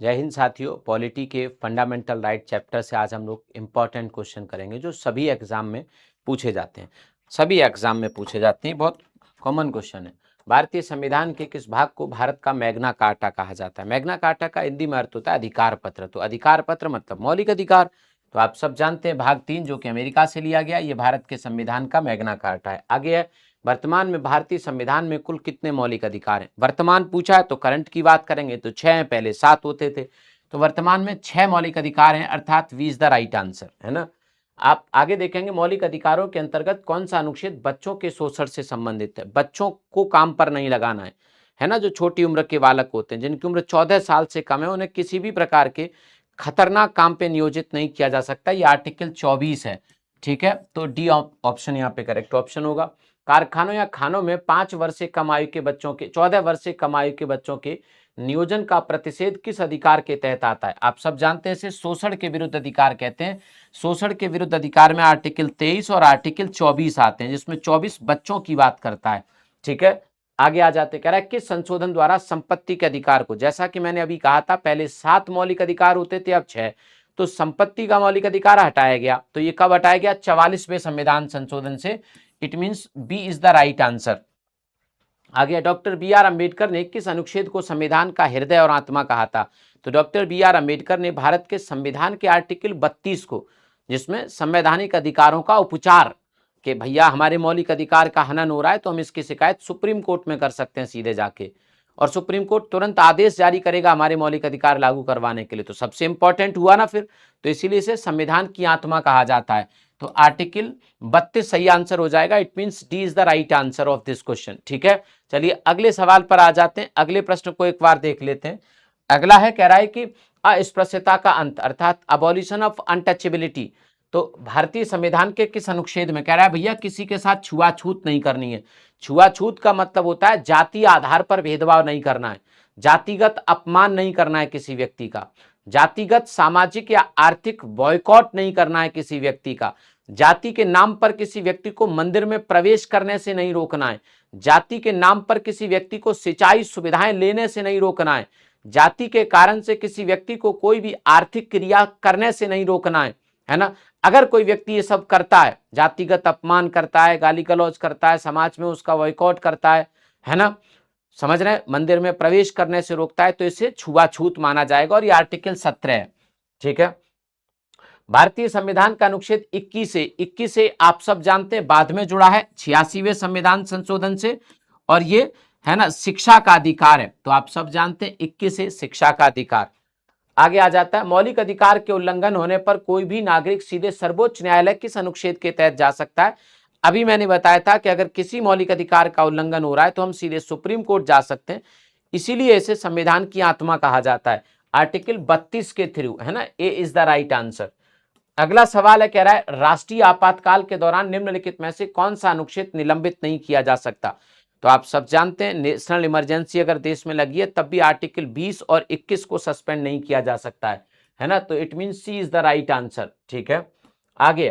जय हिंद साथियों, पॉलिटी के फंडामेंटल राइट चैप्टर से आज हम लोग इम्पॉर्टेंट क्वेश्चन करेंगे जो सभी एग्जाम में पूछे जाते हैं। बहुत कॉमन क्वेश्चन है। भारतीय संविधान के किस भाग को भारत का मैग्ना कार्टा कहा जाता है? मैग्ना कार्टा का हिंदी में अर्थ होता है अधिकार पत्र। तो अधिकार पत्र मतलब मौलिक अधिकार। तो आप सब जानते हैं भाग 3 जो कि अमेरिका से लिया गया, ये भारत के संविधान का मैग्ना कार्टा है। आगे है, वर्तमान में भारतीय संविधान में कुल कितने मौलिक अधिकार हैं? वर्तमान पूछा है तो करंट की बात करेंगे तो 6 हैं, पहले 7 होते थे। तो वर्तमान में 6 मौलिक अधिकार हैं, अर्थात B is the right answer, है ना। आप आगे देखेंगे मौलिक अधिकारों के अंतर्गत कौन सा अनुच्छेद बच्चों के शोषण से संबंधित है? बच्चों को काम पर नहीं लगाना है ना। जो छोटी उम्र के बालक होते हैं, जिनकी उम्र 14 साल से कम है, उन्हें किसी भी प्रकार के खतरनाक काम पे नियोजित नहीं किया जा सकता। ये आर्टिकल 24 है, ठीक है। तो डी ऑप्शन यहाँ पे करेक्ट ऑप्शन होगा। कारखानों या खानों में 5 वर्ष से कम आयु के बच्चों के 14 वर्ष से कम आयु के बच्चों के नियोजन का प्रतिषेध किस अधिकार के तहत आता है? आप सब जानते हैं इसे शोषण के विरुद्ध अधिकार कहते हैं। शोषण के विरुद्ध अधिकार में आर्टिकल 23 और आर्टिकल 24 आते हैं, जिसमें 24 बच्चों की बात करता है, ठीक है। आगे आ जाते, कह रहा है किस संशोधन द्वारा संपत्ति के अधिकार को, जैसा कि मैंने अभी कहा था पहले 7 मौलिक अधिकार होते थे, अब 6, तो संपत्ति का मौलिक अधिकार हटाया गया। तो ये कब हटाया गया? 44वें संविधान संशोधन से। It means B is the right answer. आगे, डॉक्टर बी आर अम्बेडकर ने किस अनुच्छेद को संविधान का हृदय और आत्मा कहा था? तो डॉक्टर बी आर अम्बेडकर ने भारत के संविधान के आर्टिकल 32 को, जिसमें संवैधानिक अधिकारों का उपचार, कि भैया हमारे मौलिक अधिकार का हनन हो रहा है तो हम इसकी शिकायत सुप्रीम कोर्ट में कर सकते हैं सीधे जाके, और सुप्रीम कोर्ट तुरंत आदेश जारी करेगा हमारे मौलिक अधिकार लागू करवाने के लिए। तो सबसे इंपॉर्टेंट हुआ ना फिर, तो इसीलिए इसे संविधान की आत्मा कहा जाता है। तो आर्टिकल 32 सही आंसर हो जाएगा। It means D is the right answer of this question, ठीक है। चलिए अगले सवाल पर आ जाते हैं, अगले प्रश्न को एक बार देख लेते हैं। अगला है, कह रहा है कि अस्पृश्यता का अंत अर्थात अबॉलिशन ऑफ अनटचेबिलिटी, तो भारतीय संविधान के किस अनुच्छेद में? कह रहा है भैया किसी के साथ छुआछूत नहीं करनी है। छुआछूत का मतलब होता है जाति आधार पर भेदभाव नहीं करना है, जातिगत अपमान नहीं करना है किसी व्यक्ति का, जातिगत सामाजिक या आर्थिक बॉयकॉट नहीं करना है किसी व्यक्ति का, जाति के नाम पर किसी व्यक्ति को मंदिर में प्रवेश करने से नहीं रोकना है, जाति के नाम पर किसी व्यक्ति को सिंचाई सुविधाएं लेने से नहीं रोकना है, जाति के कारण से किसी व्यक्ति को कोई भी आर्थिक क्रिया करने से नहीं रोकना है ना। अगर कोई व्यक्ति ये सब करता है, जातिगत अपमान करता है, गाली गलौज करता है, समाज में उसका बॉयकॉट करता है ना, समझ रहे हैं, मंदिर में प्रवेश करने से रोकता है, तो इसे छुआछूत माना जाएगा, और ये आर्टिकल 17 है, ठीक है। भारतीय संविधान का अनुच्छेद 21 से आप सब जानते हैं बाद में जुड़ा है 86वें संविधान संशोधन से, और ये है ना शिक्षा का अधिकार है। तो आप सब जानते हैं 21 से शिक्षा का अधिकार। आगे आ जाता है, मौलिक अधिकार के उल्लंघन होने पर कोई भी नागरिक सीधे सर्वोच्च न्यायालय किस अनुच्छेद के तहत जा सकता है? अभी मैंने बताया था कि अगर किसी मौलिक अधिकार का उल्लंघन हो रहा है तो हम सीधे सुप्रीम कोर्ट जा सकते हैं, इसीलिए इसे संविधान की आत्मा कहा जाता है, आर्टिकल 32 के थ्रू, है ना। ए इज द राइट आंसर। अगला सवाल है, कह रहा है राष्ट्रीय आपातकाल के दौरान निम्नलिखित में से कौन सा अनुच्छेद निलंबित नहीं किया जा सकता? तो आप सब जानते हैं नेशनल इमरजेंसी अगर देश में लगी है तब भी आर्टिकल 20 और 21 को सस्पेंड नहीं किया जा सकता है ना। तो it mean C is the right answer, ठीक है। आगे,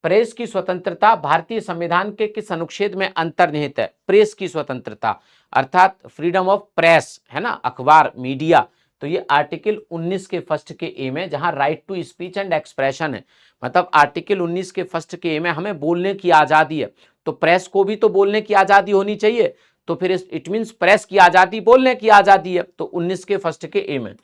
प्रेस की स्वतंत्रता भारतीय संविधान के किस अनुच्छेद में अंतर्निहित है? प्रेस की स्वतंत्रता अर्थात फ्रीडम ऑफ प्रेस, है ना, अखबार मीडिया, तो ये आर्टिकल 19 के फर्स्ट के ए में, जहां right to speech and expression है, मतलब आर्टिकल 19 के फर्स्ट के ए में हमें बोलने की आजादी है, तो प्रेस को भी तो बोलने की आजादी होनी चाहिए, तो फिर इट मींस प्रेस की आजादी बोलने की आजादी है, तो 19 के फर्स्ट के ए में,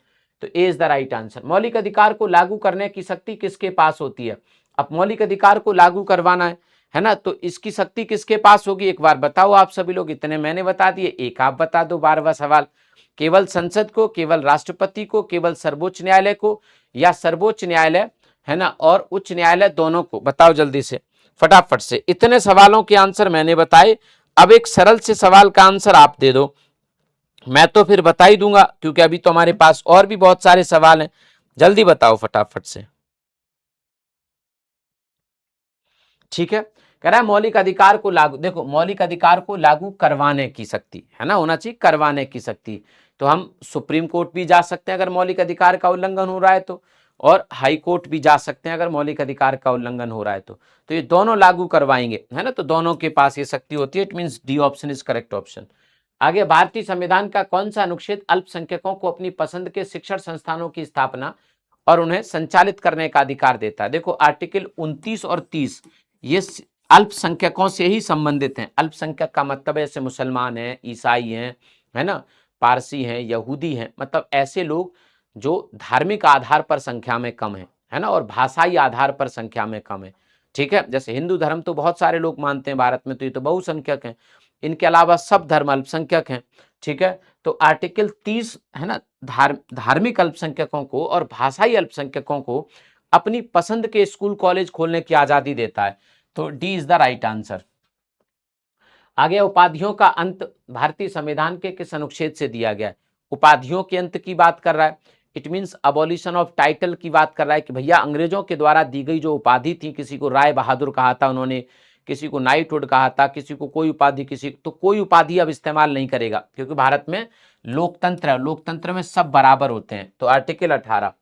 तो ए इज द राइट आंसर। मौलिक अधिकार को लागू करने की शक्ति किसके पास होती है? अब मौलिक अधिकार को लागू करवाना है ना, तो इसकी शक्ति किसके पास होगी? एक बार बताओ आप सभी लोग, इतने मैंने बता दिए, एक आप बता दो 12वां सवाल। केवल संसद को, केवल राष्ट्रपति को, केवल सर्वोच्च न्यायालय को, या सर्वोच्च न्यायालय, है ना, और उच्च न्यायालय दोनों को? बताओ जल्दी से फटाफट से। इतने सवालों के आंसर मैंने बताए, अब एक सरल से सवाल का आंसर आप दे दो, मैं तो फिर बता ही दूंगा, क्योंकि अभी तो हमारे पास और भी बहुत सारे सवाल हैं। जल्दी बताओ फटाफट से, ठीक है। कह रहा है मौलिक अधिकार को लागू, देखो मौलिक अधिकार को लागू करवाने की शक्ति, है ना, होना चाहिए करवाने की शक्ति, तो हम सुप्रीम कोर्ट भी जा सकते हैं अगर मौलिक अधिकार का उल्लंघन हो रहा है तो, और हाई कोर्ट भी जा सकते हैं अगर मौलिक अधिकार का उल्लंघन हो रहा है तो ये दोनों लागू करवाएंगे, है ना, तो दोनों के पास ये शक्ति होती है। It means D option is correct option. आगे, भारतीय संविधान का कौन सा अनुच्छेद अल्पसंख्यकों को अपनी पसंद के शिक्षण संस्थानों की स्थापना और उन्हें संचालित करने का अधिकार देता है? देखो आर्टिकल 29 और 30 ये अल्पसंख्यकों से ही संबंधित हैं। अल्पसंख्यक का मतलब ऐसे मुसलमान हैं, ईसाई हैं, है ना, पारसी हैं, यहूदी हैं, मतलब ऐसे लोग जो धार्मिक आधार पर संख्या में कम है ना, और भाषाई आधार पर संख्या में कम है। ठीक है, जैसे हिंदू धर्म तो बहुत सारे लोग मानते हैं भारत में, तो ये तो बहुसंख्यक हैं। इनके अलावा सब धर्म अल्पसंख्यक हैं। ठीक है, तो आर्टिकल 30 है ना, धार्मिक अल्पसंख्यकों को और भाषाई अल्पसंख्यकों को अपनी पसंद के स्कूल कॉलेज खोलने की आजादी देता है। तो D is the right answer. आगे, उपाधियों का अंत भारतीय संविधान के किस अनुच्छेद से दिया गया है? उपाधियों के अंत की बात कर रहा है। It means abolition of title की बात कर रहा है कि भैया अंग्रेजों के द्वारा दी गई जो उपाधि थी, किसी को राय बहादुर कहा था उन्होंने, किसी को नाइटहुड कहा था, किसी को कोई उपाधि, किसी तो कोई उपाधि अब इस्तेमाल नहीं करेगा, क्योंकि भारत में लोकतंत्र है, लोकतंत्र में सब बराबर होते हैं। तो आर्टिकल 18।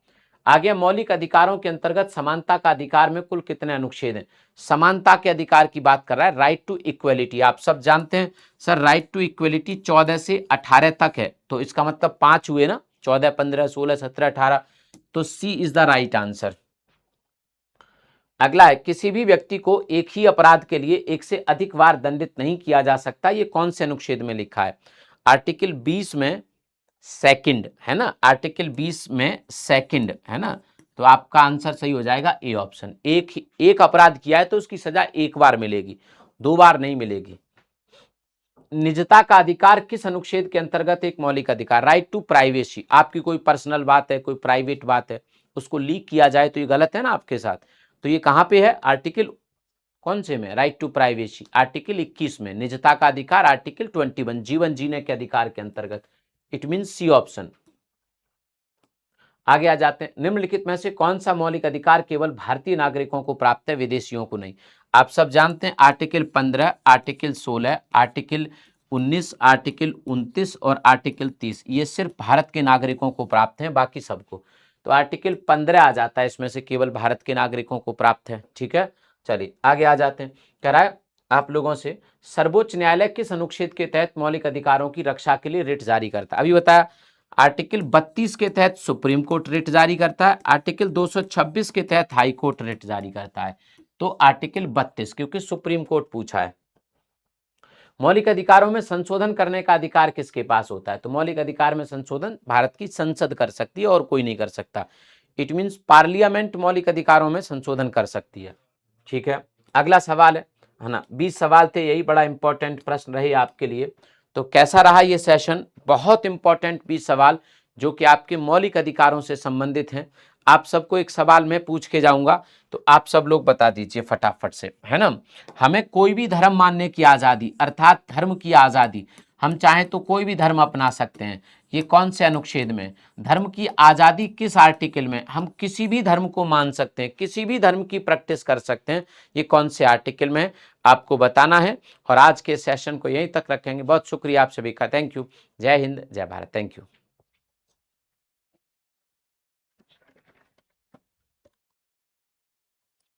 आगे, मौलिक अधिकारों के अंतर्गत समानता का अधिकार में कुल कितने अनुच्छेद हैं? समानता के अधिकार की बात कर रहा है, राइट टू इक्वलिटी। आप सब जानते हैं सर, राइट टू इक्वलिटी 14 से 18 तक है, तो इसका मतलब 5 हुए ना, 14, 15, 16, 17, 18। तो सी इज द राइट आंसर। अगला है, किसी भी व्यक्ति को एक ही अपराध के लिए एक से अधिक बार दंडित नहीं किया जा सकता, ये कौन से अनुच्छेद में लिखा है? आर्टिकल 20 में सेकंड, है ना, आर्टिकल 20 में सेकंड, है ना। तो आपका आंसर सही हो जाएगा ए ऑप्शन। एक अपराध किया है तो उसकी सजा एक बार मिलेगी, 2 बार नहीं मिलेगी। निजता का अधिकार किस अनुच्छेद के अंतर्गत एक मौलिक अधिकार? Right to privacy. आपकी कोई पर्सनल बात है, कोई प्राइवेट बात है, उसको लीक किया जाए तो ये गलत है ना आपके साथ। तो ये कहां पे है? आर्टिकल कौन से में? राइट टू प्राइवेसी, आर्टिकल 21 में। निजता का अधिकार आर्टिकल 21, जीवन जीने के अधिकार के अंतर्गत। It mean C option. आगे आ जाते हैं, निम्नलिखित में से कौन सा मौलिक अधिकार केवल भारतीय नागरिकों को प्राप्त है, विदेशियों को नहीं? आप सब जानते हैं आर्टिकल 15, आर्टिकल 16, आर्टिकल 19, आर्टिकल 29 और आर्टिकल 30 ये सिर्फ भारत के नागरिकों को प्राप्त है, बाकी सबको। तो आर्टिकल 15 आ जाता है इसमें से, केवल भारत के नागरिकों को प्राप्त है। ठीक है, चलिए आगे आ जाते हैं। कह रहा है आप लोगों से, सर्वोच्च न्यायालय किस अनुच्छेद के तहत मौलिक अधिकारों की रक्षा के लिए रिट जारी करता है? अभी बताया, आर्टिकल 32 के तहत सुप्रीम कोर्ट रिट जारी करता है, आर्टिकल 226 के तहत हाई कोर्ट रिट जारी करता है। तो आर्टिकल 32, क्योंकि सुप्रीम कोर्ट पूछा है। मौलिक अधिकारों में संशोधन करने का अधिकार किसके पास होता है? तो मौलिक अधिकार में संशोधन भारत की संसद कर सकती है और कोई नहीं कर सकता। इट मीन्स पार्लियामेंट मौलिक अधिकारों में संशोधन कर सकती है। ठीक है, अगला सवाल है ना, 20 सवाल थे, यही बड़ा इंपॉर्टेंट प्रश्न रहे आपके लिए। तो कैसा रहा ये सेशन? बहुत इंपॉर्टेंट 20 सवाल जो कि आपके मौलिक अधिकारों से संबंधित हैं। आप सबको एक सवाल मैं पूछ के जाऊंगा, तो आप सब लोग बता दीजिए फटाफट से, है ना। हमें कोई भी धर्म मानने की आज़ादी, अर्थात धर्म की आज़ादी, हम चाहें तो कोई भी धर्म अपना सकते हैं। ये कौन से अनुच्छेद में? धर्म की आज़ादी किस आर्टिकल में? हम किसी भी धर्म को मान सकते हैं, किसी भी धर्म की प्रैक्टिस कर सकते हैं, ये कौन से आर्टिकल में? आपको बताना है। और आज के सेशन को यहीं तक रखेंगे। बहुत शुक्रिया आप सभी का, थैंक यू। जय हिंद, जय भारत, थैंक यू।